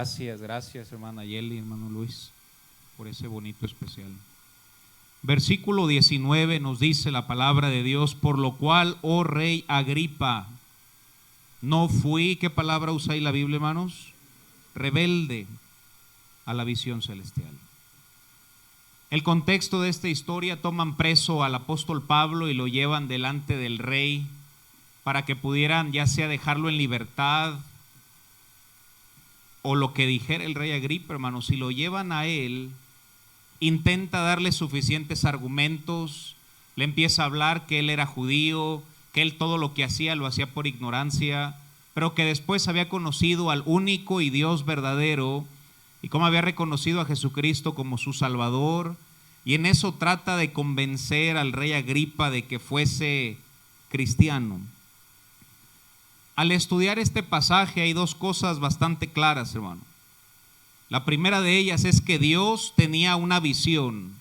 Gracias hermana Yeli, hermano Luis, por ese bonito especial. Versículo 19 nos dice la palabra de Dios: por lo cual, oh rey Agripa, no fui, ¿qué palabra usa ahí la Biblia, hermanos? Rebelde a la visión celestial. El contexto de esta historia: toman preso al apóstol Pablo y lo llevan delante del rey para que pudieran ya sea dejarlo en libertad o lo que dijera el rey Agripa, hermanos. Si lo llevan a él, intenta darle suficientes argumentos, le empieza a hablar que él era judío, que él todo lo que hacía lo hacía por ignorancia, pero que después había conocido al único y Dios verdadero y cómo había reconocido a Jesucristo como su Salvador, y en eso trata de convencer al rey Agripa de que fuese cristiano. Al estudiar este pasaje hay dos cosas bastante claras, hermano. La primera de ellas es que Dios tenía una visión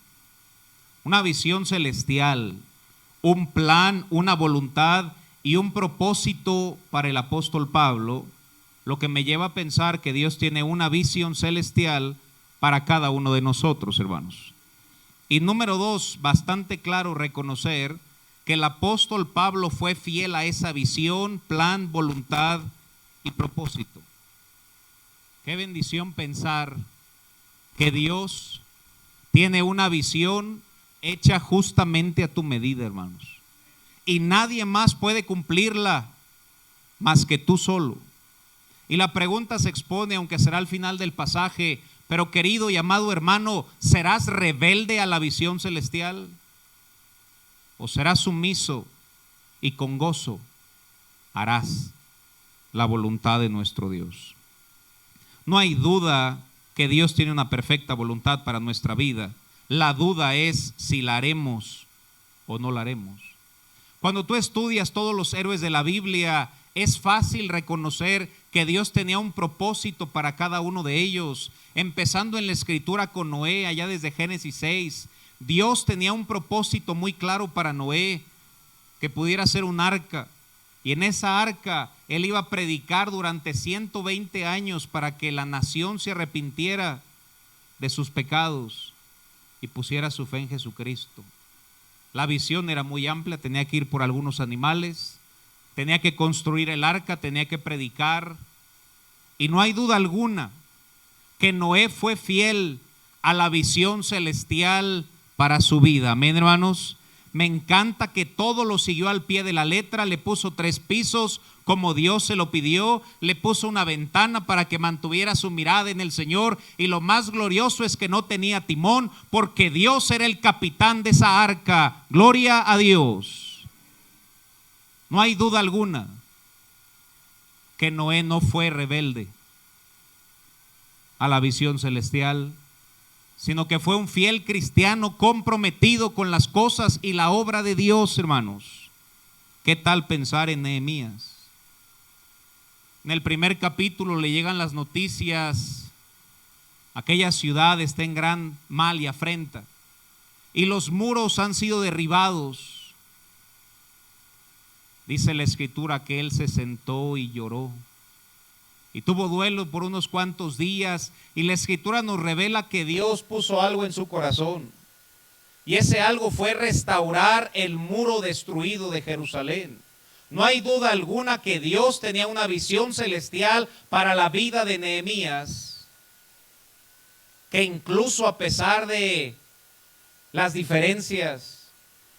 celestial, un plan, una voluntad y un propósito para el apóstol Pablo, lo que me lleva a pensar que Dios tiene una visión celestial para cada uno de nosotros, hermanos. Y número dos, bastante claro reconocer que el apóstol Pablo fue fiel a esa visión, plan, voluntad y propósito. Qué bendición pensar que Dios tiene una visión hecha justamente a tu medida, hermanos. Y nadie más puede cumplirla más que tú solo. Y la pregunta se expone, aunque será al final del pasaje: pero querido y amado hermano, ¿serás rebelde a la visión celestial? ¿O serás sumiso y con gozo harás la voluntad de nuestro Dios? No hay duda que Dios tiene una perfecta voluntad para nuestra vida. La duda es si la haremos o no la haremos. Cuando tú estudias todos los héroes de la Biblia, es fácil reconocer que Dios tenía un propósito para cada uno de ellos. Empezando en la escritura con Noé, allá desde Génesis 6, Dios tenía un propósito muy claro para Noé, que pudiera ser un arca. Y en esa arca él iba a predicar durante 120 años para que la nación se arrepintiera de sus pecados y pusiera su fe en Jesucristo. La visión era muy amplia, tenía que ir por algunos animales, tenía que construir el arca, tenía que predicar. Y no hay duda alguna que Noé fue fiel a la visión celestial para su vida. Amén, hermanos. Me encanta que todo lo siguió al pie de la letra. Le puso 3 pisos como Dios se lo pidió, le puso una ventana para que mantuviera su mirada en el Señor, y lo más glorioso es que no tenía timón, porque Dios era el capitán de esa arca. Gloria a Dios. No hay duda alguna que Noé no fue rebelde a la visión celestial, sino que fue un fiel cristiano comprometido con las cosas y la obra de Dios, hermanos. ¿Qué tal pensar en Nehemías? En el primer capítulo le llegan las noticias: aquella ciudad está en gran mal y afrenta, y los muros han sido derribados. Dice la escritura que él se sentó y lloró, y tuvo duelo por unos cuantos días, y la escritura nos revela que Dios puso algo en su corazón, y ese algo fue restaurar el muro destruido de Jerusalén. No hay duda alguna que Dios tenía una visión celestial para la vida de Nehemías, que incluso a pesar de las diferencias,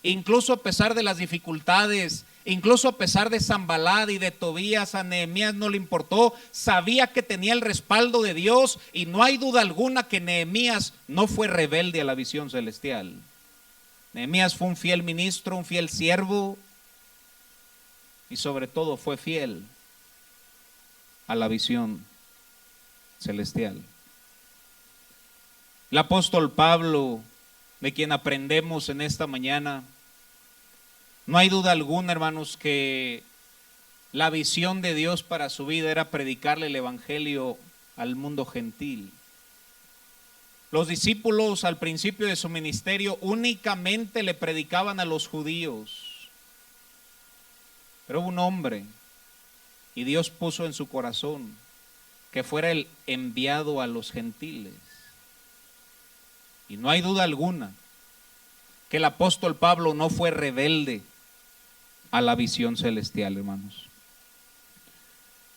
incluso a pesar de las dificultades, incluso a pesar de Sanballat y de Tobías, a Nehemías no le importó. Sabía que tenía el respaldo de Dios, y no hay duda alguna que Nehemías no fue rebelde a la visión celestial. Nehemías fue un fiel ministro, un fiel siervo, y sobre todo fue fiel a la visión celestial. El apóstol Pablo, de quien aprendemos en esta mañana, no hay duda alguna, hermanos, que la visión de Dios para su vida era predicarle el evangelio al mundo gentil. Los discípulos al principio de su ministerio únicamente le predicaban a los judíos. Pero hubo un hombre, y Dios puso en su corazón que fuera el enviado a los gentiles. Y no hay duda alguna que el apóstol Pablo no fue rebelde a la visión celestial, hermanos.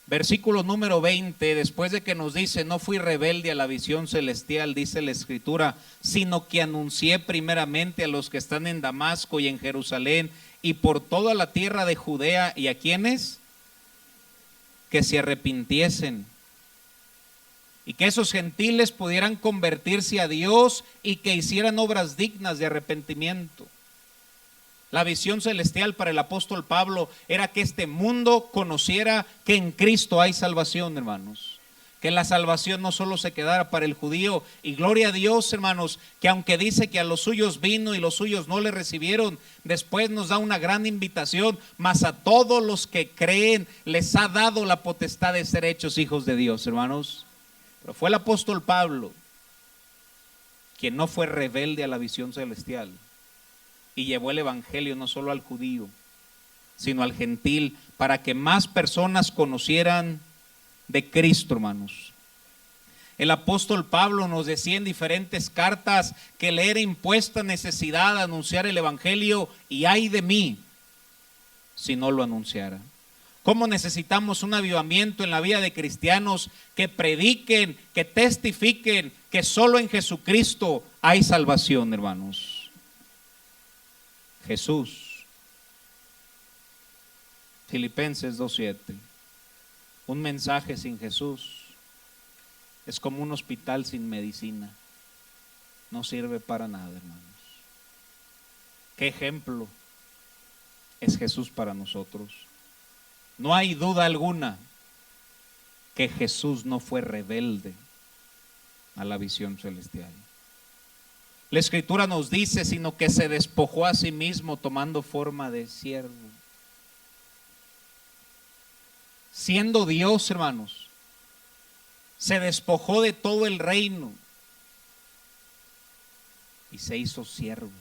Versículo número 20, después de que nos dice, no fui rebelde a la visión celestial, dice la Escritura, sino que anuncié primeramente a los que están en Damasco y en Jerusalén y por toda la tierra de Judea, ¿y a quiénes? Que se arrepintiesen y que esos gentiles pudieran convertirse a Dios y que hicieran obras dignas de arrepentimiento. La visión celestial para el apóstol Pablo era que este mundo conociera que en Cristo hay salvación, hermanos. Que la salvación no solo se quedara para el judío. Y gloria a Dios, hermanos, que aunque dice que a los suyos vino y los suyos no le recibieron, después nos da una gran invitación, mas a todos los que creen les ha dado la potestad de ser hechos hijos de Dios, hermanos. Pero fue el apóstol Pablo quien no fue rebelde a la visión celestial y llevó el evangelio no solo al judío, sino al gentil, para que más personas conocieran de Cristo, hermanos. El apóstol Pablo nos decía en diferentes cartas que le era impuesta necesidad de anunciar el evangelio, y ay de mí si no lo anunciara. ¿Cómo necesitamos un avivamiento en la vida de cristianos que prediquen, que testifiquen que solo en Jesucristo hay salvación, hermanos? Jesús. Filipenses 2:7. Un mensaje sin Jesús es como un hospital sin medicina. No sirve para nada, hermanos. ¿Qué ejemplo es Jesús para nosotros? No hay duda alguna que Jesús no fue rebelde a la visión celestial. La Escritura nos dice, sino que se despojó a sí mismo tomando forma de siervo. Siendo Dios, hermanos, se despojó de todo el reino y se hizo siervo.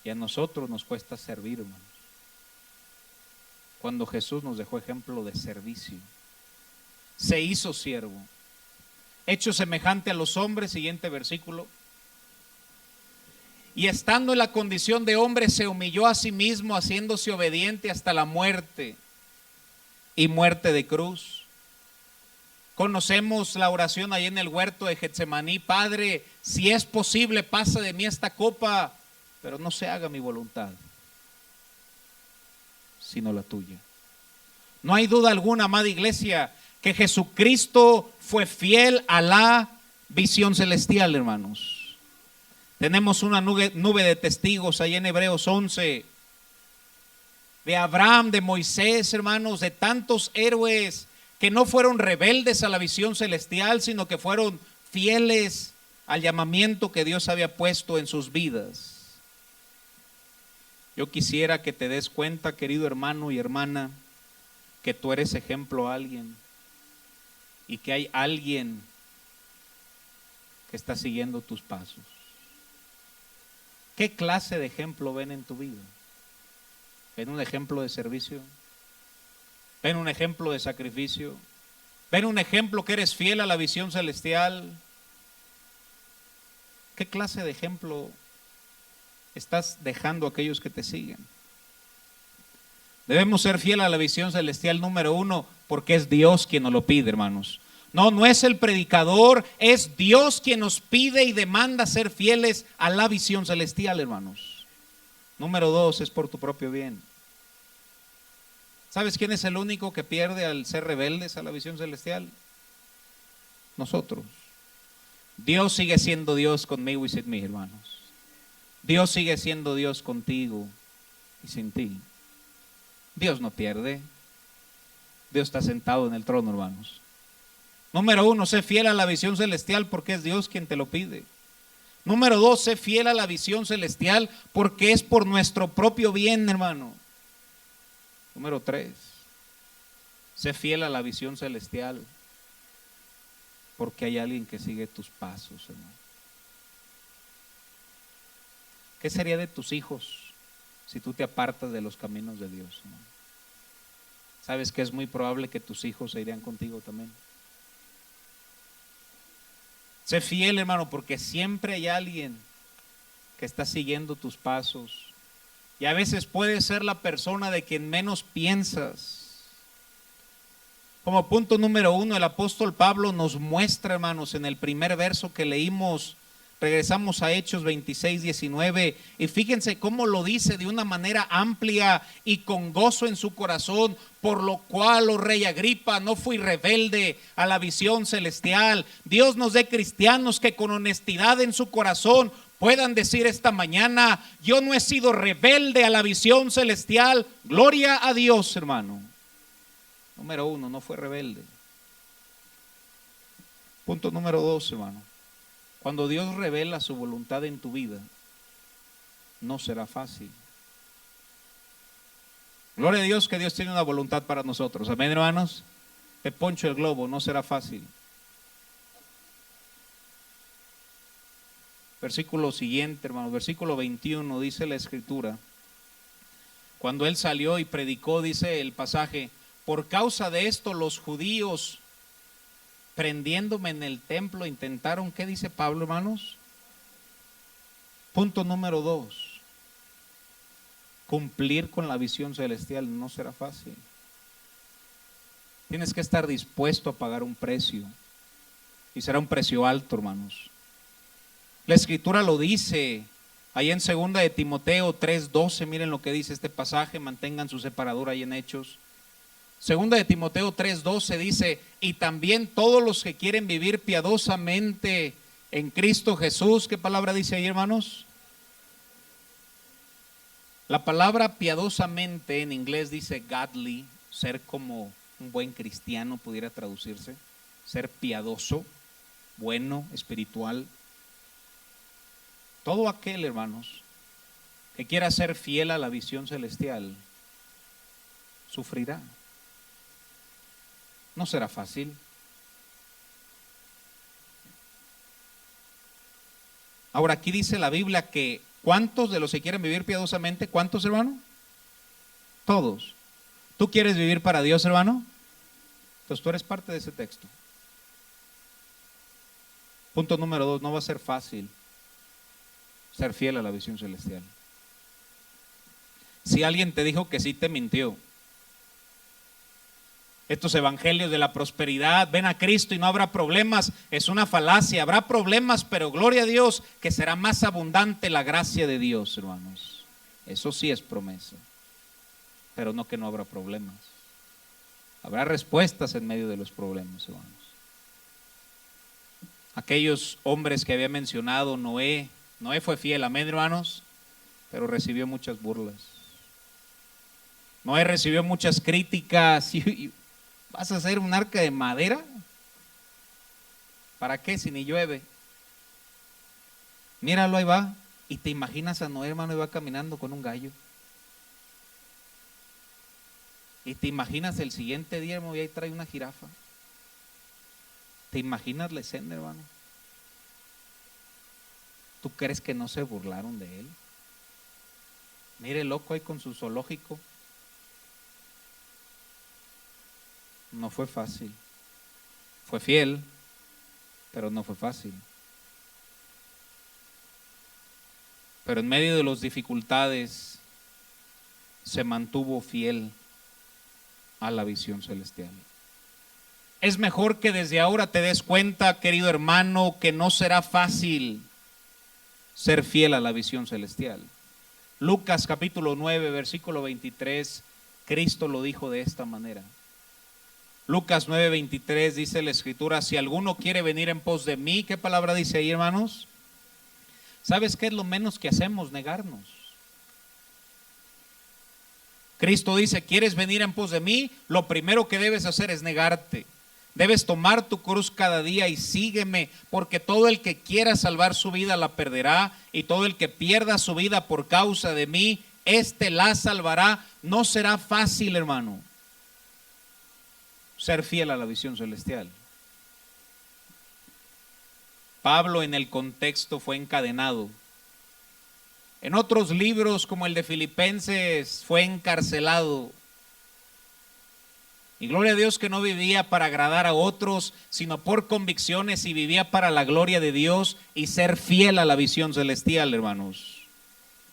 Y a nosotros nos cuesta servir, hermanos, cuando Jesús nos dejó ejemplo de servicio. Se hizo siervo, hecho semejante a los hombres, siguiente versículo. Y estando en la condición de hombre, se humilló a sí mismo, haciéndose obediente hasta la muerte, y muerte de cruz. Conocemos la oración ahí en el huerto de Getsemaní: Padre, si es posible, pasa de mí esta copa, pero no se haga mi voluntad, sino la tuya. No hay duda alguna, amada iglesia, que Jesucristo fue fiel a la visión celestial, hermanos. Tenemos una nube de testigos ahí en Hebreos 11, de Abraham, de Moisés, hermanos, de tantos héroes que no fueron rebeldes a la visión celestial, sino que fueron fieles al llamamiento que Dios había puesto en sus vidas. Yo quisiera que te des cuenta, querido hermano y hermana, que tú eres ejemplo a alguien y que hay alguien que está siguiendo tus pasos. ¿Qué clase de ejemplo ven en tu vida? ¿Ven un ejemplo de servicio? ¿Ven un ejemplo de sacrificio? ¿Ven un ejemplo que eres fiel a la visión celestial? ¿Qué clase de ejemplo estás dejando a aquellos que te siguen? Debemos ser fieles a la visión celestial, número uno, porque es Dios quien nos lo pide, hermanos. No es el predicador, es Dios quien nos pide y demanda ser fieles a la visión celestial, hermanos. Número dos, es por tu propio bien. ¿Sabes quién es el único que pierde al ser rebeldes a la visión celestial? Nosotros. Dios sigue siendo Dios conmigo y sin mí, hermanos. Dios sigue siendo Dios contigo y sin ti. Dios no pierde. Dios está sentado en el trono, hermanos. Número uno, sé fiel a la visión celestial porque es Dios quien te lo pide. Número dos, sé fiel a la visión celestial porque es por nuestro propio bien, hermano. Número tres, sé fiel a la visión celestial porque hay alguien que sigue tus pasos, hermano. ¿Qué sería de tus hijos si tú te apartas de los caminos de Dios, hermano? sabes que es muy probable que tus hijos se irían contigo también. Sé fiel, hermano, porque siempre hay alguien que está siguiendo tus pasos. Y a veces puede ser la persona de quien menos piensas. Como punto número 1, el apóstol Pablo nos muestra, hermanos, en el primer verso que leímos, regresamos a Hechos 26, 19, y fíjense cómo lo dice de una manera amplia y con gozo en su corazón, por lo cual, oh rey Agripa, no fui rebelde a la visión celestial. Dios nos dé cristianos que con honestidad en su corazón puedan decir esta mañana: yo no he sido rebelde a la visión celestial. Gloria a Dios, hermano. Número 1, no fue rebelde. Punto número 2, hermano. Cuando Dios revela su voluntad en tu vida, no será fácil. Gloria a Dios que Dios tiene una voluntad para nosotros. Amén, hermanos. Te poncho el globo, no será fácil. Versículo siguiente, hermano, versículo 21, dice la escritura: cuando él salió y predicó, dice el pasaje, por causa de esto los judíos, prendiéndome en el templo, intentaron, ¿qué dice Pablo, hermanos? Punto número 2, cumplir con la visión celestial no será fácil. Tienes que estar dispuesto a pagar un precio, y será un precio alto, hermanos. La escritura lo dice ahí en 2 de Timoteo 3:12, miren lo que dice este pasaje, mantengan su separadora ahí en Hechos. 2 de Timoteo 3:12 dice: y también todos los que quieren vivir piadosamente en Cristo Jesús. ¿Qué palabra dice ahí, hermanos? La palabra piadosamente en inglés dice godly, ser como un buen cristiano pudiera traducirse, ser piadoso, bueno, espiritual. Todo aquel, hermanos, que quiera ser fiel a la visión celestial, sufrirá. No será fácil. Ahora, aquí dice la Biblia que ¿cuántos de los que quieren vivir piadosamente? ¿Cuántos, hermano? Todos. ¿Tú quieres vivir para Dios, hermano? Entonces tú eres parte de ese texto. Punto número 2, no va a ser fácil ser fiel a la visión celestial. Si alguien te dijo que sí, te mintió. Estos evangelios de la prosperidad, ven a Cristo y no habrá problemas, es una falacia. Habrá problemas, pero gloria a Dios que será más abundante la gracia de Dios, hermanos. Eso sí es promesa, pero no que no habrá problemas. Habrá respuestas en medio de los problemas, hermanos. Aquellos hombres que había mencionado, Noé fue fiel, amén, hermanos, pero recibió muchas burlas. Noé recibió muchas críticas. ¿Vas a hacer un arca de madera? ¿Para qué si ni llueve? Míralo, ahí va. Y te imaginas a Noé, hermano, y va caminando con un gallo. Y te imaginas el siguiente día, hermano, y ahí trae una jirafa. ¿Te imaginas la escena, hermano? ¿Tú crees que no se burlaron de él? Mire, loco ahí con su zoológico. No fue fácil. Fue fiel, pero no fue fácil. Pero en medio de las dificultades se mantuvo fiel a la visión celestial. Es mejor que desde ahora te des cuenta, querido hermano, que no será fácil ser fiel a la visión celestial. Lucas capítulo 9, versículo 23, Cristo lo dijo de esta manera. Lucas 9:23 dice la escritura: si alguno quiere venir en pos de mí, ¿qué palabra dice ahí, hermanos? ¿Sabes qué es lo menos que hacemos? Negarnos. Cristo dice: ¿quieres venir en pos de mí? Lo primero que debes hacer es negarte. Debes tomar tu cruz cada día y sígueme, porque todo el que quiera salvar su vida la perderá, y todo el que pierda su vida por causa de mí, éste la salvará. No será fácil, hermano, ser fiel a la visión celestial. Pablo en el contexto fue encadenado. En otros libros como el de Filipenses fue encarcelado. Y gloria a Dios que no vivía para agradar a otros, sino por convicciones, y vivía para la gloria de Dios y ser fiel a la visión celestial, hermanos.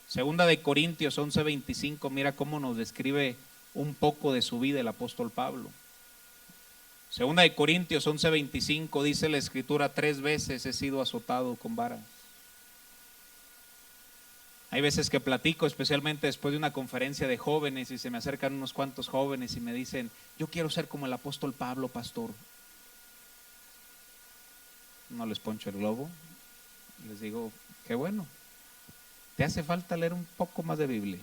Segunda de Corintios 11:25, mira cómo nos describe un poco de su vida el apóstol Pablo. Segunda de Corintios 11:25 dice la escritura: 3 veces he sido azotado con varas. Hay veces que platico, especialmente después de una conferencia de jóvenes, y se me acercan unos cuantos jóvenes y me dicen: yo quiero ser como el apóstol Pablo, pastor. No les poncho el globo, les digo: qué bueno, te hace falta leer un poco más de Biblia.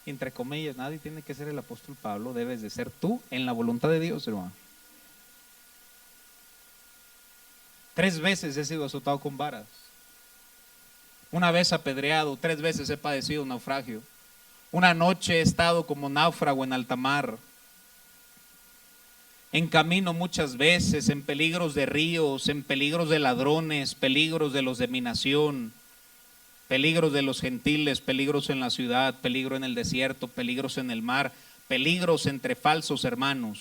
Entre comillas, nadie tiene que ser el apóstol Pablo, debes de ser tú en la voluntad de Dios, hermano. 3 veces he sido azotado con varas, una vez apedreado, 3 veces he padecido un naufragio, una noche he estado como náufrago en alta mar, en camino muchas veces, en peligros de ríos, en peligros de ladrones, peligros de los de mi nación, peligros de los gentiles, peligros en la ciudad, peligro en el desierto, peligros en el mar, peligros entre falsos hermanos,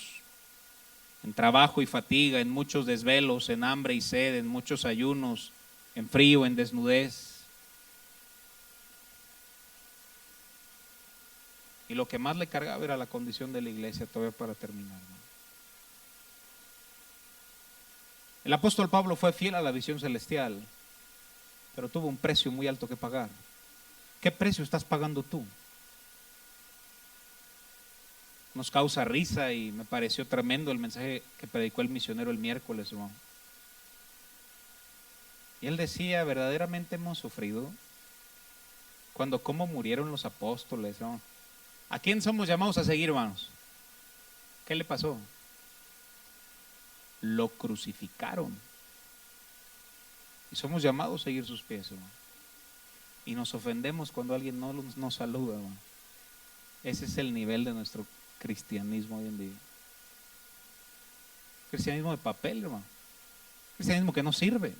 en trabajo y fatiga, en muchos desvelos, en hambre y sed, en muchos ayunos, en frío, en desnudez. Y lo que más le cargaba era la condición de la iglesia, todavía para terminar, ¿no? El apóstol Pablo fue fiel a la visión celestial, pero tuvo un precio muy alto que pagar. ¿Qué precio estás pagando tú? Nos causa risa y me pareció tremendo el mensaje que predicó el misionero el miércoles, hermano. Y él decía: verdaderamente hemos sufrido cuando cómo murieron los apóstoles, ¿no? ¿A quién somos llamados a seguir, hermanos? ¿Qué le pasó? Lo crucificaron. Y somos llamados a seguir sus pies, hermano. Y nos ofendemos cuando alguien no nos saluda, hermano. Ese es el nivel de nuestro cristianismo hoy en día. Cristianismo de papel, hermano. Cristianismo que no sirve.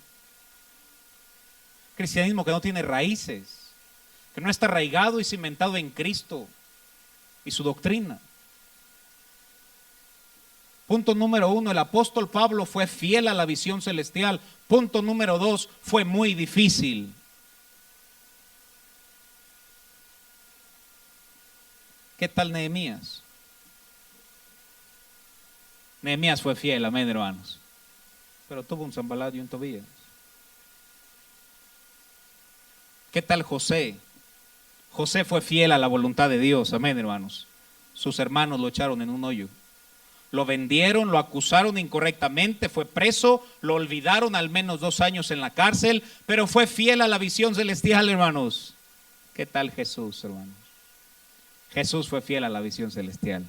Cristianismo que no tiene raíces, que no está arraigado y cimentado en Cristo y su doctrina. Punto número 1, el apóstol Pablo fue fiel a la visión celestial. Punto número 2, fue muy difícil. ¿Qué tal Nehemías? Nehemías fue fiel, amén, hermanos, pero tuvo un Sanballat y un Tobías. ¿Qué tal José? José fue fiel a la voluntad de Dios, amén, hermanos. Sus hermanos lo echaron en un hoyo, lo vendieron, lo acusaron incorrectamente, fue preso, lo olvidaron al menos 2 años en la cárcel, pero fue fiel a la visión celestial, hermanos. ¿Qué tal Jesús, hermanos? Jesús fue fiel a la visión celestial.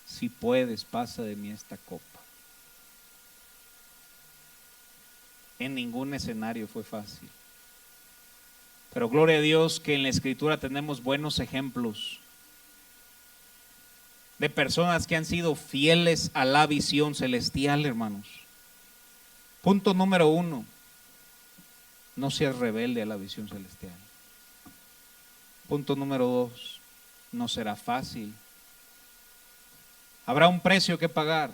Si puedes, pasa de mí esta copa. En ningún escenario fue fácil, pero gloria a Dios que en la escritura tenemos buenos ejemplos de personas que han sido fieles a la visión celestial, hermanos. Punto número 1, no seas rebelde a la visión celestial. Punto número 2, no será fácil. Habrá un precio que pagar.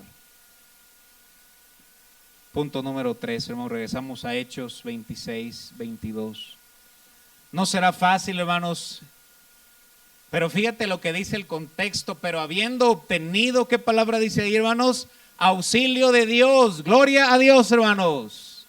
Punto número 3, hermanos, regresamos a Hechos 26-22. No será fácil, hermanos, pero fíjate lo que dice el contexto: pero habiendo obtenido, ¿qué palabra dice ahí, hermanos? Auxilio de Dios. Gloria a Dios, hermanos.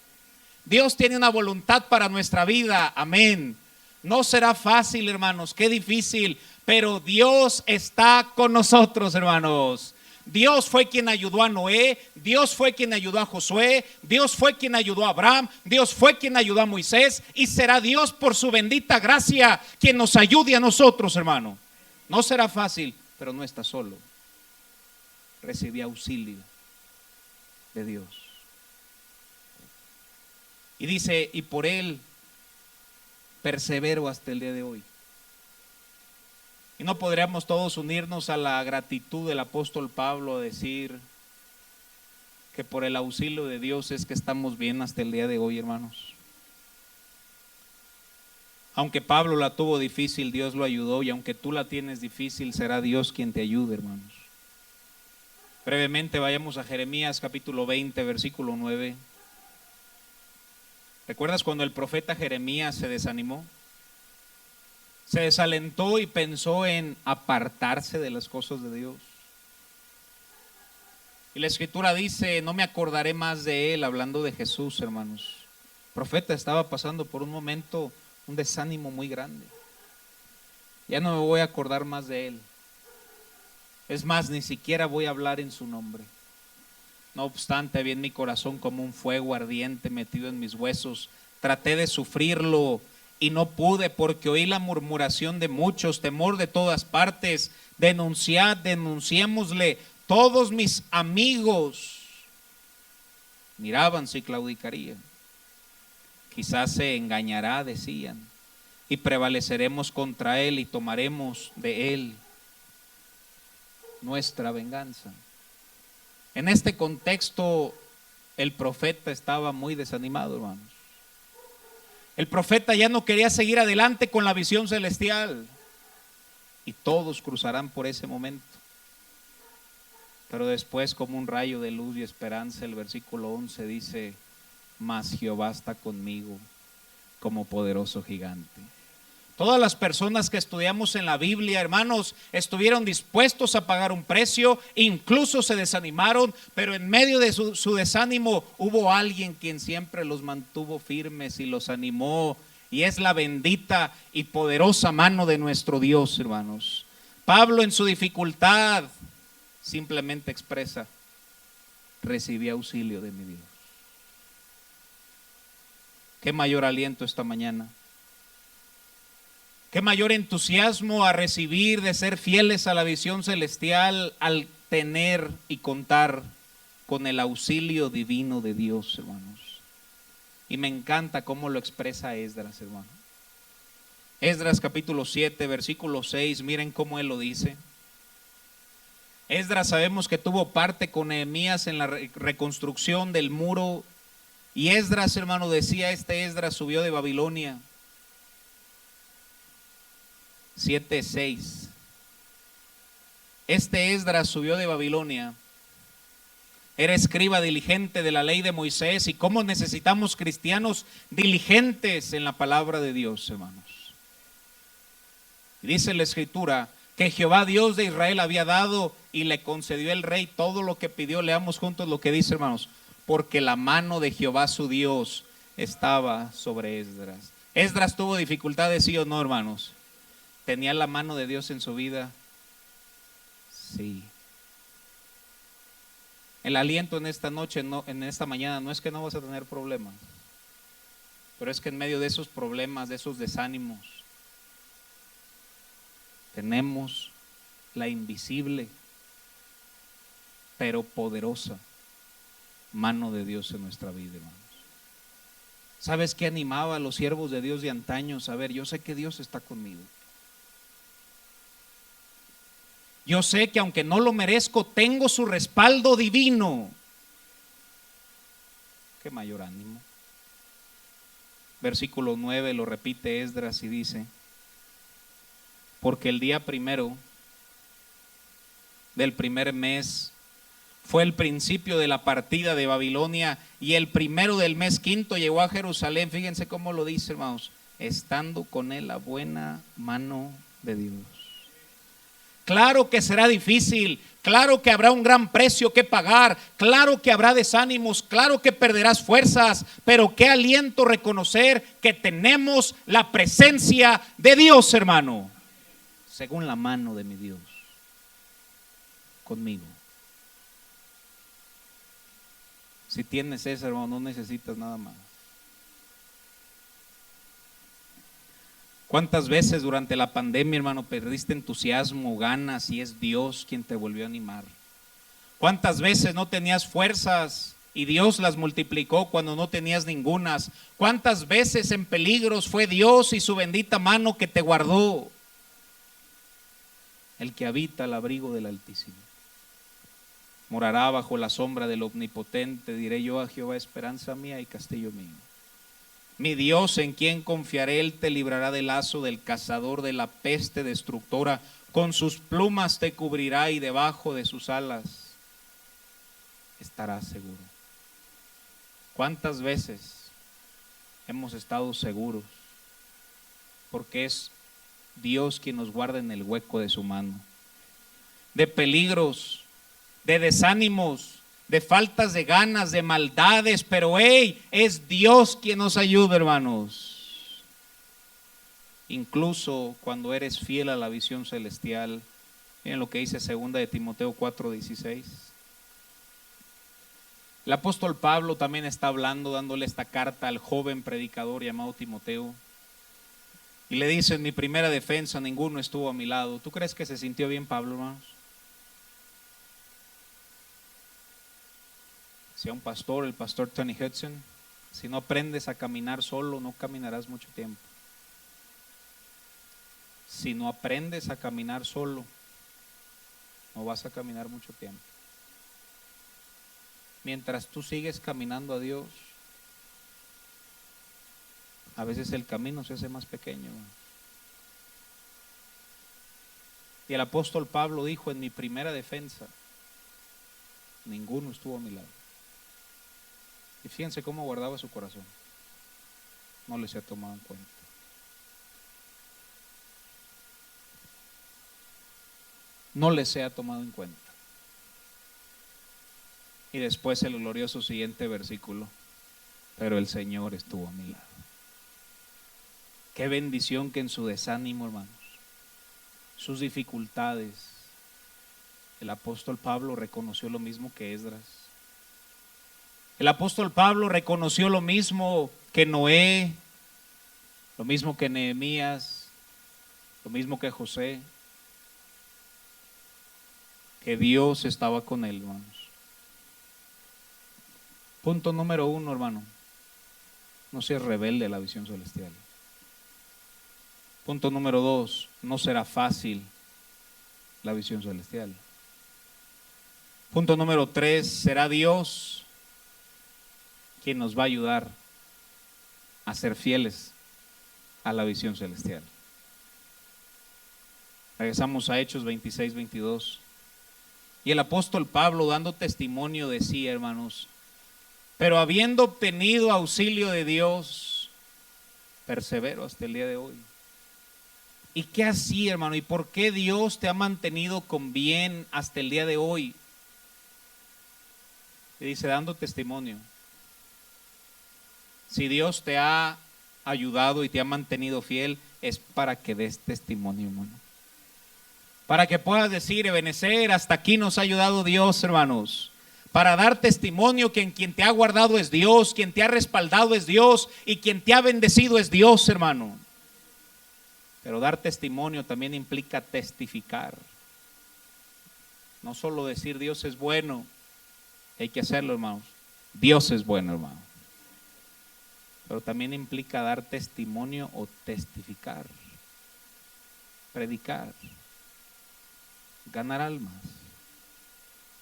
Dios tiene una voluntad para nuestra vida, amén. No será fácil, hermanos, qué difícil, pero Dios está con nosotros, hermanos. Dios fue quien ayudó a Noé, Dios fue quien ayudó a Josué, Dios fue quien ayudó a Abraham, Dios fue quien ayudó a Moisés, y será Dios por su bendita gracia quien nos ayude a nosotros, hermano. No será fácil, pero no está solo. Recibí auxilio de Dios. Y dice: y por él persevero hasta el día de hoy. Y no podríamos todos unirnos a la gratitud del apóstol Pablo a decir que por el auxilio de Dios es que estamos bien hasta el día de hoy, hermanos. Aunque Pablo la tuvo difícil, Dios lo ayudó, y aunque tú la tienes difícil, será Dios quien te ayude, hermanos. Brevemente vayamos a Jeremías capítulo 20, versículo 9. ¿Recuerdas cuando el profeta Jeremías se desanimó? Se desalentó y pensó en apartarse de las cosas de Dios. Y la escritura dice, no me acordaré más de él, hablando de Jesús, hermanos. El profeta estaba pasando por un momento, un desánimo muy grande. Ya no me voy a acordar más de él. Es más, ni siquiera voy a hablar en su nombre. No obstante, había en mi corazón como un fuego ardiente metido en mis huesos. Traté de sufrirlo y no pude, porque oí la murmuración de muchos, temor de todas partes. Denunciad, denunciémosle. Todos mis amigos miraban si claudicaría. Quizás se engañará, decían, y prevaleceremos contra él y tomaremos de él nuestra venganza. En este contexto, el profeta estaba muy desanimado, hermanos. El profeta ya no quería seguir adelante con la visión celestial, y todos cruzarán por ese momento. Pero después, como un rayo de luz y esperanza, el versículo 11 dice, mas Jehová está conmigo como poderoso gigante. Todas las personas que estudiamos en la Biblia, hermanos, estuvieron dispuestos a pagar un precio, incluso se desanimaron, pero en medio de su desánimo hubo alguien quien siempre los mantuvo firmes y los animó, y es la bendita y poderosa mano de nuestro Dios, hermanos. Pablo en su dificultad simplemente expresa, recibí auxilio de mi Dios. Qué mayor aliento esta mañana. Qué mayor entusiasmo a recibir de ser fieles a la visión celestial al tener y contar con el auxilio divino de Dios, hermanos. Y me encanta cómo lo expresa Esdras, hermano. Esdras capítulo 7, versículo 6, miren cómo él lo dice. Esdras sabemos que tuvo parte con Nehemías en la reconstrucción del muro. Y Esdras, hermano, decía, Esdras subió de Babilonia. 7:6. Esdras subió de Babilonia. Era escriba diligente de la ley de Moisés. Y cómo necesitamos cristianos diligentes en la palabra de Dios, hermanos. Y dice la escritura que Jehová Dios de Israel había dado y le concedió el rey todo lo que pidió. Leamos juntos lo que dice, hermanos. Porque la mano de Jehová su Dios estaba sobre Esdras. Esdras tuvo dificultades, sí o no, hermanos. ¿Tenía la mano de Dios en su vida? Sí. El aliento en esta noche, no, en esta mañana, no es que no vas a tener problemas, pero es que en medio de esos problemas, de esos desánimos, tenemos la invisible pero poderosa mano de Dios en nuestra vida, hermanos. ¿Sabes qué animaba a los siervos de Dios de antaño? Saber, yo sé que Dios está conmigo. Yo sé que aunque no lo merezco, tengo su respaldo divino. Qué mayor ánimo. Versículo 9 lo repite Esdras y dice, porque el día primero del primer mes fue el principio de la partida de Babilonia, y el primero del mes quinto llegó a Jerusalén. Fíjense cómo lo dice, hermanos, estando con él la buena mano de Dios. Claro que será difícil, claro que habrá un gran precio que pagar, claro que habrá desánimos, claro que perderás fuerzas, pero qué aliento reconocer que tenemos la presencia de Dios, hermano, según la mano de mi Dios conmigo. Si tienes eso, hermano, no necesitas nada más. ¿Cuántas veces durante la pandemia, hermano, perdiste entusiasmo, ganas, y es Dios quien te volvió a animar? ¿Cuántas veces no tenías fuerzas y Dios las multiplicó cuando no tenías ningunas? ¿Cuántas veces en peligros fue Dios y su bendita mano que te guardó? El que habita al abrigo del Altísimo morará bajo la sombra del Omnipotente. Diré yo a Jehová, esperanza mía y castillo mío. Mi Dios, en quien confiaré, Él te librará del lazo del cazador, de la peste destructora. Con sus plumas te cubrirá y debajo de sus alas estarás seguro. ¿Cuántas veces hemos estado seguros? Porque es Dios quien nos guarda en el hueco de su mano. De peligros, de desánimos, de faltas de ganas, de maldades, pero es Dios quien nos ayuda, hermanos. Incluso cuando eres fiel a la visión celestial. Miren lo que dice 2 de Timoteo 4:16. El apóstol Pablo también está hablando, dándole esta carta al joven predicador llamado Timoteo. Y le dice: en mi primera defensa ninguno estuvo a mi lado. ¿Tú crees que se sintió bien Pablo, hermanos? Sea un pastor, el pastor Tony Hudson: si no aprendes a caminar solo, no caminarás mucho tiempo. Si no aprendes a caminar solo, no vas a caminar mucho tiempo. Mientras tú sigues caminando a Dios, a veces el camino se hace más pequeño. Y el apóstol Pablo dijo: en mi primera defensa ninguno estuvo a mi lado. Y fíjense cómo guardaba su corazón. No les he tomado en cuenta. No les he tomado en cuenta. Y después el glorioso siguiente versículo: pero el Señor estuvo a mi lado. Qué bendición que en su desánimo, hermanos, sus dificultades, el apóstol Pablo reconoció lo mismo que Esdras. El apóstol Pablo reconoció lo mismo que Noé, lo mismo que Nehemías, lo mismo que José, que Dios estaba con él, hermanos. Punto número 1, hermano: no seas rebelde a la visión celestial. Punto número 2: no será fácil la visión celestial. Punto número 3: será Dios quien nos va a ayudar a ser fieles a la visión celestial. Regresamos a Hechos 26-22. Y el apóstol Pablo, dando testimonio, decía, hermanos: pero habiendo obtenido auxilio de Dios, persevero hasta el día de hoy. ¿Y qué así, hermano? ¿Y por qué Dios te ha mantenido con bien hasta el día de hoy? Y dice: dando testimonio. Si Dios te ha ayudado y te ha mantenido fiel, es para que des testimonio, hermano. Para que puedas decir: Ebenezer, hasta aquí nos ha ayudado Dios, hermanos. Para dar testimonio que en quien te ha guardado es Dios, quien te ha respaldado es Dios y quien te ha bendecido es Dios, hermano. Pero dar testimonio también implica testificar. No solo decir Dios es bueno, hay que hacerlo, hermanos. Dios es bueno, hermano. Pero también implica dar testimonio o testificar, predicar, ganar almas,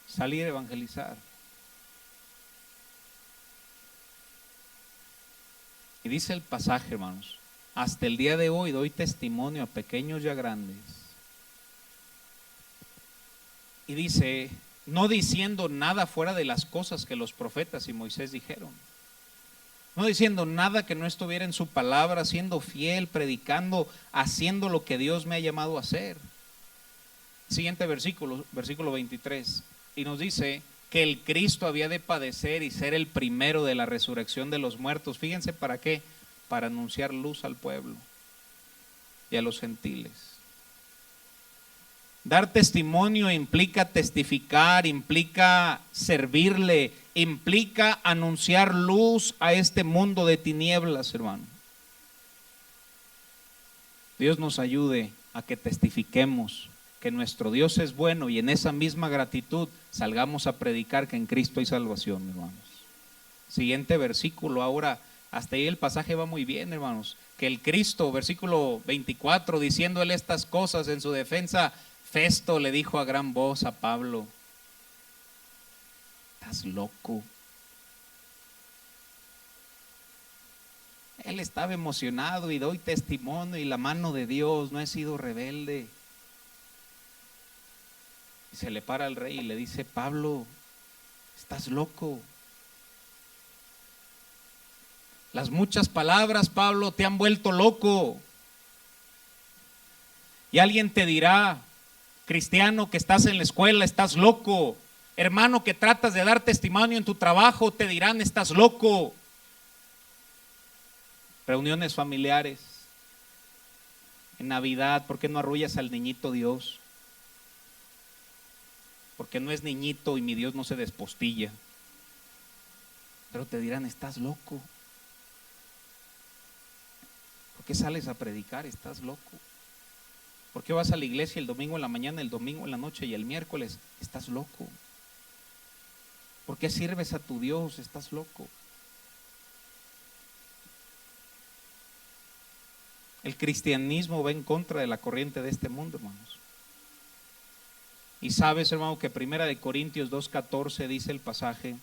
salir a evangelizar. Y dice el pasaje, hermanos: hasta el día de hoy doy testimonio a pequeños y a grandes. Y dice: no diciendo nada fuera de las cosas que los profetas y Moisés dijeron. No diciendo nada que no estuviera en su palabra, siendo fiel, predicando, haciendo lo que Dios me ha llamado a hacer. Siguiente versículo, versículo 23. Y nos dice que el Cristo había de padecer y ser el primero de la resurrección de los muertos. Fíjense para qué: para anunciar luz al pueblo y a los gentiles. Dar testimonio implica testificar, implica servirle, implica anunciar luz a este mundo de tinieblas, hermano. Dios nos ayude a que testifiquemos que nuestro Dios es bueno y en esa misma gratitud salgamos a predicar que en Cristo hay salvación, hermanos. Siguiente versículo. Ahora, hasta ahí el pasaje va muy bien, hermanos. Que el Cristo, versículo 24, diciendo él estas cosas en su defensa, Festo le dijo a gran voz a Pablo: estás loco. Él estaba emocionado y doy testimonio y la mano de Dios, no he sido rebelde. Y se le para al rey y le dice: Pablo, estás loco. Las muchas palabras, Pablo, te han vuelto loco. Y alguien te dirá: cristiano que estás en la escuela, estás loco. Hermano que tratas de dar testimonio en tu trabajo, te dirán: estás loco. Reuniones familiares, en Navidad, ¿por qué no arrullas al niñito Dios? Porque no es niñito y mi Dios no se despostilla. Pero te dirán: estás loco. ¿Por qué sales a predicar? Estás loco. ¿Por qué vas a la iglesia el domingo en la mañana, el domingo en la noche y el miércoles? Estás loco. ¿Por qué sirves a tu Dios? Estás loco. El cristianismo va en contra de la corriente de este mundo, hermanos. Y sabes, hermano, que 1 Corintios 2:14 dice el pasaje: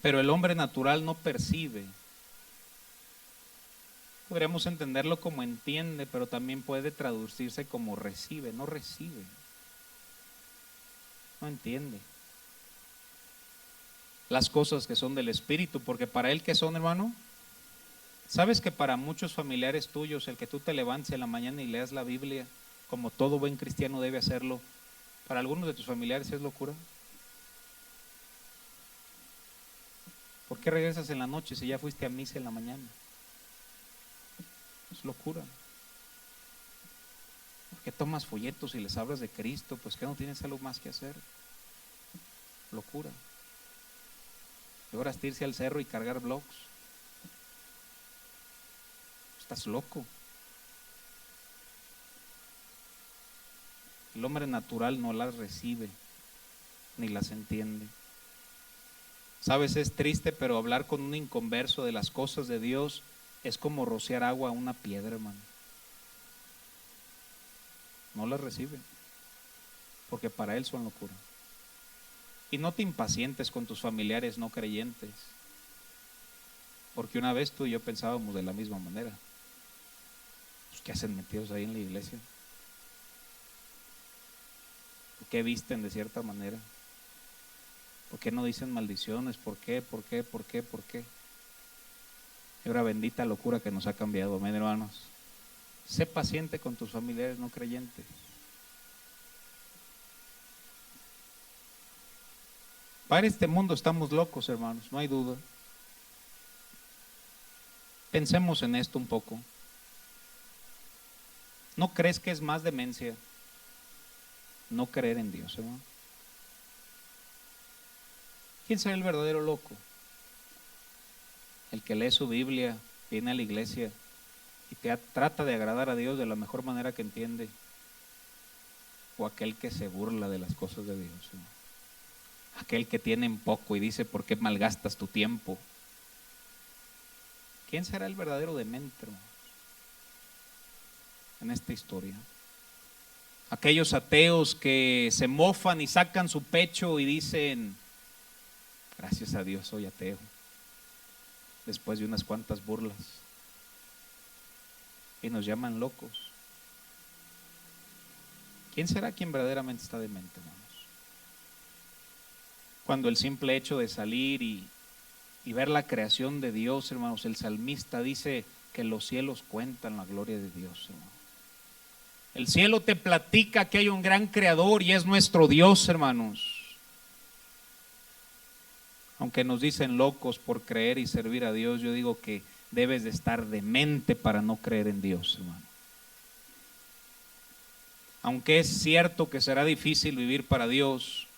pero el hombre natural no percibe. Podríamos entenderlo como entiende, pero también puede traducirse como recibe. No recibe, no entiende las cosas que son del Espíritu, porque para él, ¿qué son, hermano? ¿Sabes que para muchos familiares tuyos el que tú te levantes en la mañana y leas la Biblia, como todo buen cristiano debe hacerlo, para algunos de tus familiares es locura? ¿Por qué regresas en la noche si ya fuiste a misa en la mañana? Es locura. ¿Por qué tomas folletos y les hablas de Cristo? Pues que no tienes algo más que hacer. Locura. Y ahora irse al cerro y cargar blogs. Estás loco. El hombre natural no las recibe ni las entiende. Sabes, es triste, pero hablar con un inconverso de las cosas de Dios es como rociar agua a una piedra, hermano. No las recibe, porque para él son locura. Y no te impacientes con tus familiares no creyentes, porque una vez tú y yo pensábamos de la misma manera. Pues, ¿qué hacen metidos ahí en la iglesia? ¿Por qué visten de cierta manera? ¿Por qué no dicen maldiciones? ¿Por qué? ¿Por qué? ¿Por qué? ¿Por qué? Y ahora bendita locura que nos ha cambiado, amén, hermanos. Sé paciente con tus familiares no creyentes. Para este mundo estamos locos, hermanos, no hay duda. Pensemos en esto un poco. ¿No crees que es más demencia no creer en Dios, hermano? ¿Quién será el verdadero loco? El que lee su Biblia, viene a la iglesia y trata de agradar a Dios de la mejor manera que entiende, o aquel que se burla de las cosas de Dios, ¿no? Aquel que tiene en poco y dice: ¿por qué malgastas tu tiempo? ¿Quién será el verdadero demente, hermano, en esta historia? Aquellos ateos que se mofan y sacan su pecho y dicen: gracias a Dios soy ateo, después de unas cuantas burlas, y nos llaman locos. ¿Quién será quien verdaderamente está demente, hermanos? Cuando el simple hecho de salir y ver la creación de Dios, hermanos, el salmista dice que los cielos cuentan la gloria de Dios, hermano. El cielo te platica que hay un gran creador y es nuestro Dios, hermanos. Aunque nos dicen locos por creer y servir a Dios, yo digo que debes de estar demente para no creer en Dios, hermano. Aunque es cierto que será difícil vivir para Dios,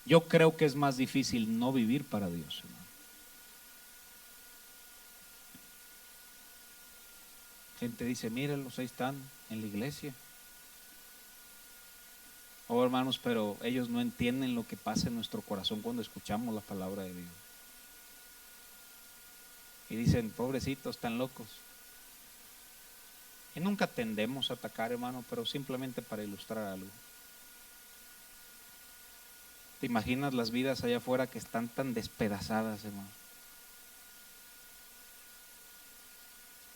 yo creo que es más difícil no vivir para Dios, hermano. Gente dice: mírenlos, ahí están en la iglesia. Oh, hermanos, pero ellos no entienden lo que pasa en nuestro corazón cuando escuchamos la palabra de Dios. Y dicen: pobrecitos, tan locos. Y nunca tendemos a atacar, hermano, pero simplemente para ilustrar algo. ¿Te imaginas las vidas allá afuera que están tan despedazadas, hermano?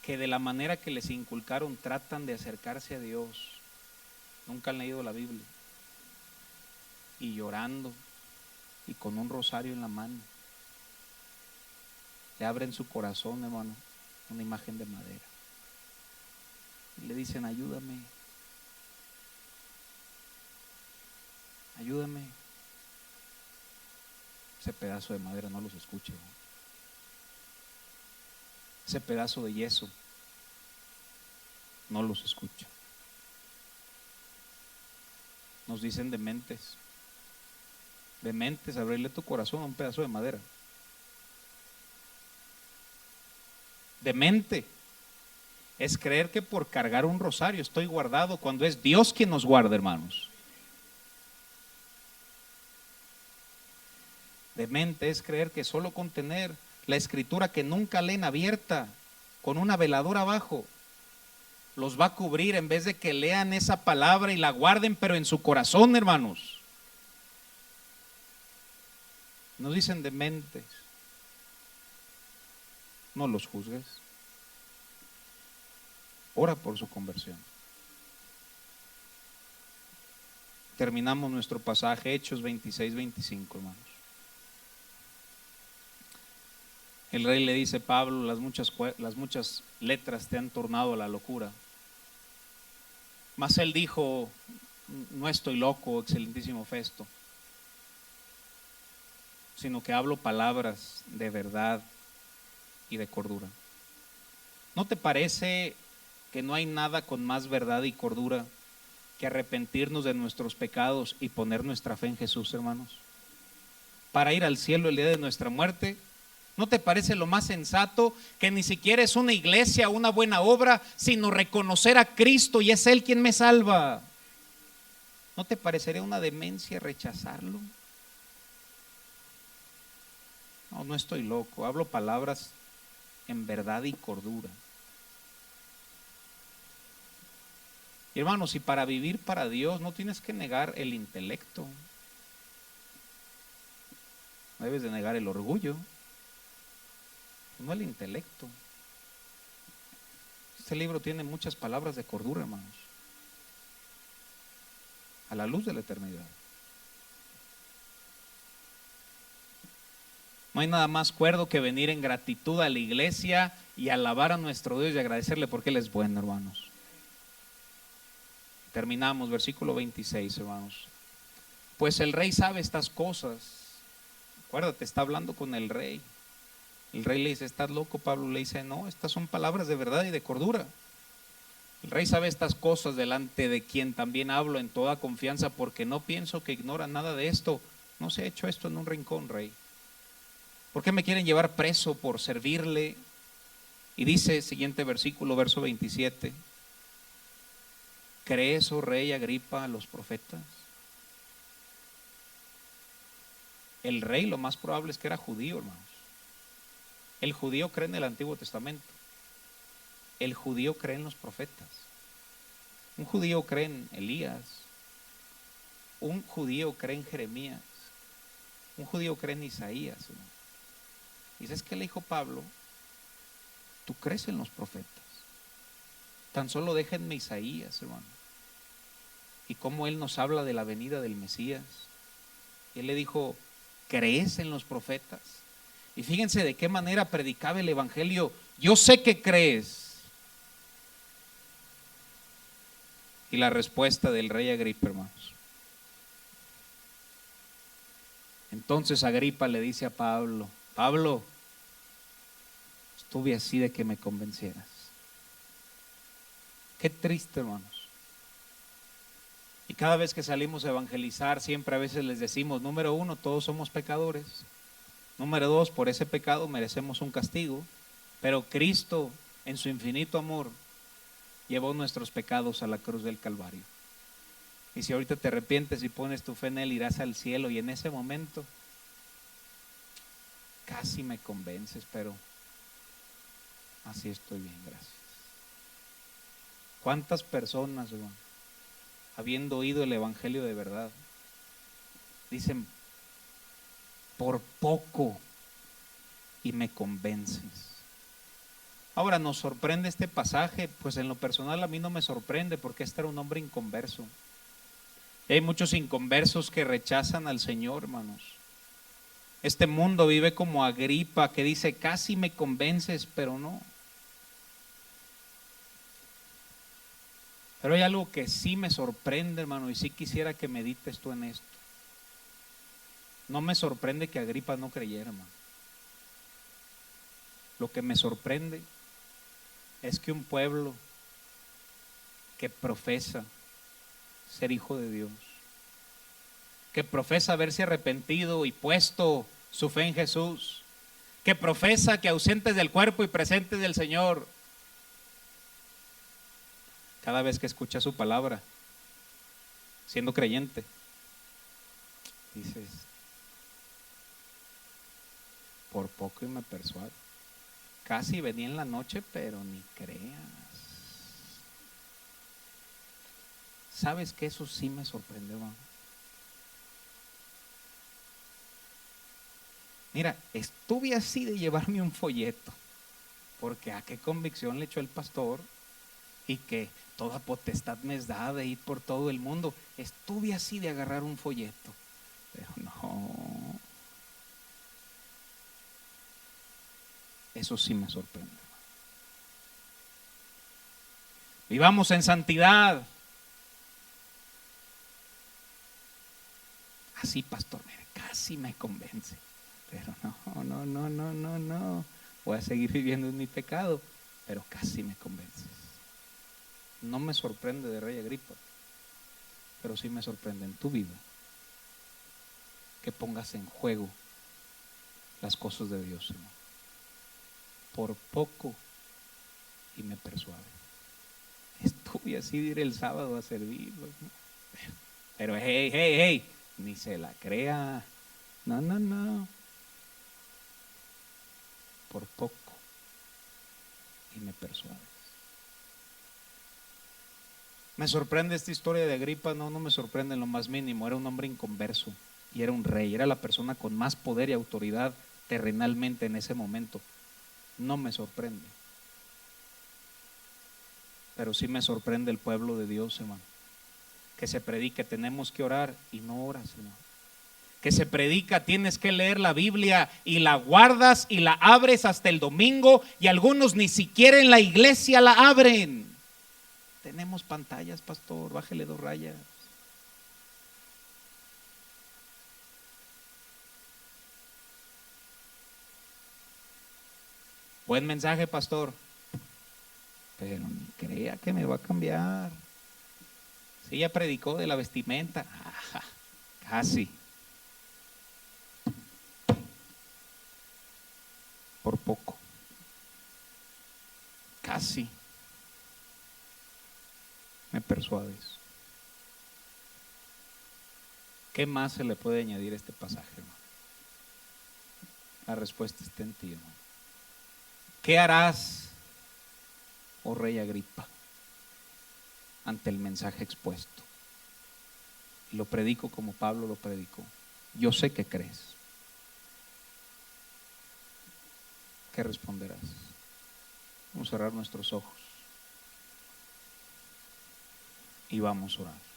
Que de la manera que les inculcaron tratan de acercarse a Dios. Nunca han leído la Biblia. Y llorando y con un rosario en la mano. Le abren su corazón, hermano, una imagen de madera. Y le dicen, ayúdame. Ayúdame. Ese pedazo de madera no los escucha, hermano. Ese pedazo de yeso no los escucha. Nos dicen dementes. Dementes, abrirle tu corazón a un pedazo de madera. Demente es creer que por cargar un rosario estoy guardado, cuando es Dios quien nos guarda, hermanos. Demente es creer que solo con tener la escritura que nunca leen abierta, con una veladora abajo, los va a cubrir, en vez de que lean esa palabra y la guarden, pero en su corazón, hermanos. Nos dicen dementes. No los juzgues. Ora por su conversión. Terminamos nuestro pasaje, Hechos 26-25, hermanos. El rey le dice, Pablo, las muchas letras te han tornado a la locura. Mas él dijo, no estoy loco, excelentísimo Festo, sino que hablo palabras de verdad y de cordura. ¿No te parece que no hay nada con más verdad y cordura que arrepentirnos de nuestros pecados y poner nuestra fe en Jesús, hermanos? Para ir al cielo el día de nuestra muerte. ¿No te parece lo más sensato que ni siquiera es una iglesia, una buena obra, sino reconocer a Cristo y es Él quien me salva? ¿No te parecería una demencia rechazarlo? No, no estoy loco, hablo palabras en verdad y cordura. Y hermanos, si para vivir para Dios no tienes que negar el intelecto, no debes de negar el orgullo, no el intelecto. Este libro tiene muchas palabras de cordura, hermanos, a la luz de la eternidad. No hay nada más cuerdo que venir en gratitud a la iglesia y alabar a nuestro Dios y agradecerle porque Él es bueno, hermanos. Terminamos, versículo 26, hermanos. Pues el rey sabe estas cosas. Acuérdate, está hablando con el rey. El rey le dice, ¿estás loco? Pablo le dice, no, estas son palabras de verdad y de cordura. El rey sabe estas cosas, delante de quien también hablo en toda confianza, porque no pienso que ignora nada de esto. No se ha hecho esto en un rincón, rey. ¿Por qué me quieren llevar preso por servirle? Y dice, siguiente versículo, verso 27. ¿Crees, oh rey Agripa, a los profetas? El rey lo más probable es que era judío, hermanos. El judío cree en el Antiguo Testamento. El judío cree en los profetas. Un judío cree en Elías. Un judío cree en Jeremías. Un judío cree en Isaías, hermano. Y ¿sabes qué le dijo Pablo? Tú crees en los profetas. Tan solo déjenme Isaías, hermano. Y cómo él nos habla de la venida del Mesías. Y él le dijo, ¿crees en los profetas? Y fíjense de qué manera predicaba el evangelio. Yo sé que crees. Y la respuesta del rey Agripa, hermanos. Entonces Agripa le dice a Pablo, Pablo, estuve así de que me convencieras. Qué triste, hermanos. Y cada vez que salimos a evangelizar, siempre a veces les decimos, número uno, todos somos pecadores. Número dos, por ese pecado merecemos un castigo, pero Cristo en su infinito amor llevó nuestros pecados a la cruz del Calvario. Y si ahorita te arrepientes y pones tu fe en Él, irás al cielo. Y en ese momento casi me convences, pero así estoy bien, gracias. ¿Cuántas personas, hermano, habiendo oído el evangelio de verdad, dicen, por poco y me convences. Ahora, nos sorprende este pasaje, pues en lo personal a mí no me sorprende porque este era un hombre inconverso. Hay muchos inconversos que rechazan al Señor, hermanos. Este mundo vive como Agripa, que dice, casi me convences, pero no. Pero hay algo que sí me sorprende, hermano, y sí quisiera que medites tú en esto. No me sorprende que Agripa no creyera, hermano. Lo que me sorprende es que un pueblo que profesa ser hijo de Dios, que profesa haberse arrepentido y puesto su fe en Jesús, que profesa que ausentes del cuerpo y presentes del Señor, cada vez que escucha su palabra, siendo creyente, dices, por poco y me persuado. Casi venía en la noche, pero ni creas. ¿Sabes que eso sí me sorprendió, hermano? Mira, estuve así de llevarme un folleto, porque a qué convicción le echó el pastor, y que toda potestad me es dada de ir por todo el mundo. Estuve así de agarrar un folleto, pero no. Eso sí me sorprende. Vivamos en santidad. Así, pastor, mire, casi me convence. Pero no. Voy a seguir viviendo en mi pecado, pero casi me convences. No me sorprende de Rey Agripa, pero sí me sorprende en tu vida que pongas en juego las cosas de Dios, hermano. Por poco y me persuade. Estuve así de ir el sábado a servirlo, ¿no? Pero hey, ni se la crea. No. Por poco y me persuades. Me sorprende esta historia de Agripa. No me sorprende en lo más mínimo. Era un hombre inconverso y era un rey, era la persona con más poder y autoridad terrenalmente en ese momento. No me sorprende, pero sí me sorprende el pueblo de Dios, hermano, que se predique tenemos que orar y no oras, hermano. Que se predica tienes que leer la Biblia y la guardas y la abres hasta el domingo, y algunos ni siquiera en la iglesia la abren. Tenemos pantallas, pastor, bájele 2 rayas. Buen mensaje, pastor, pero ni crea que me va a cambiar. Si ya predicó de la vestimenta, casi. Por poco. Casi me persuades. ¿Qué más se le puede añadir a este pasaje, hermano? La respuesta está en ti, hermano. ¿Qué harás, oh Rey Agripa, ante el mensaje expuesto? Y lo predico como Pablo lo predicó. Yo sé que crees. ¿Qué responderás? Vamos a cerrar nuestros ojos y vamos a orar.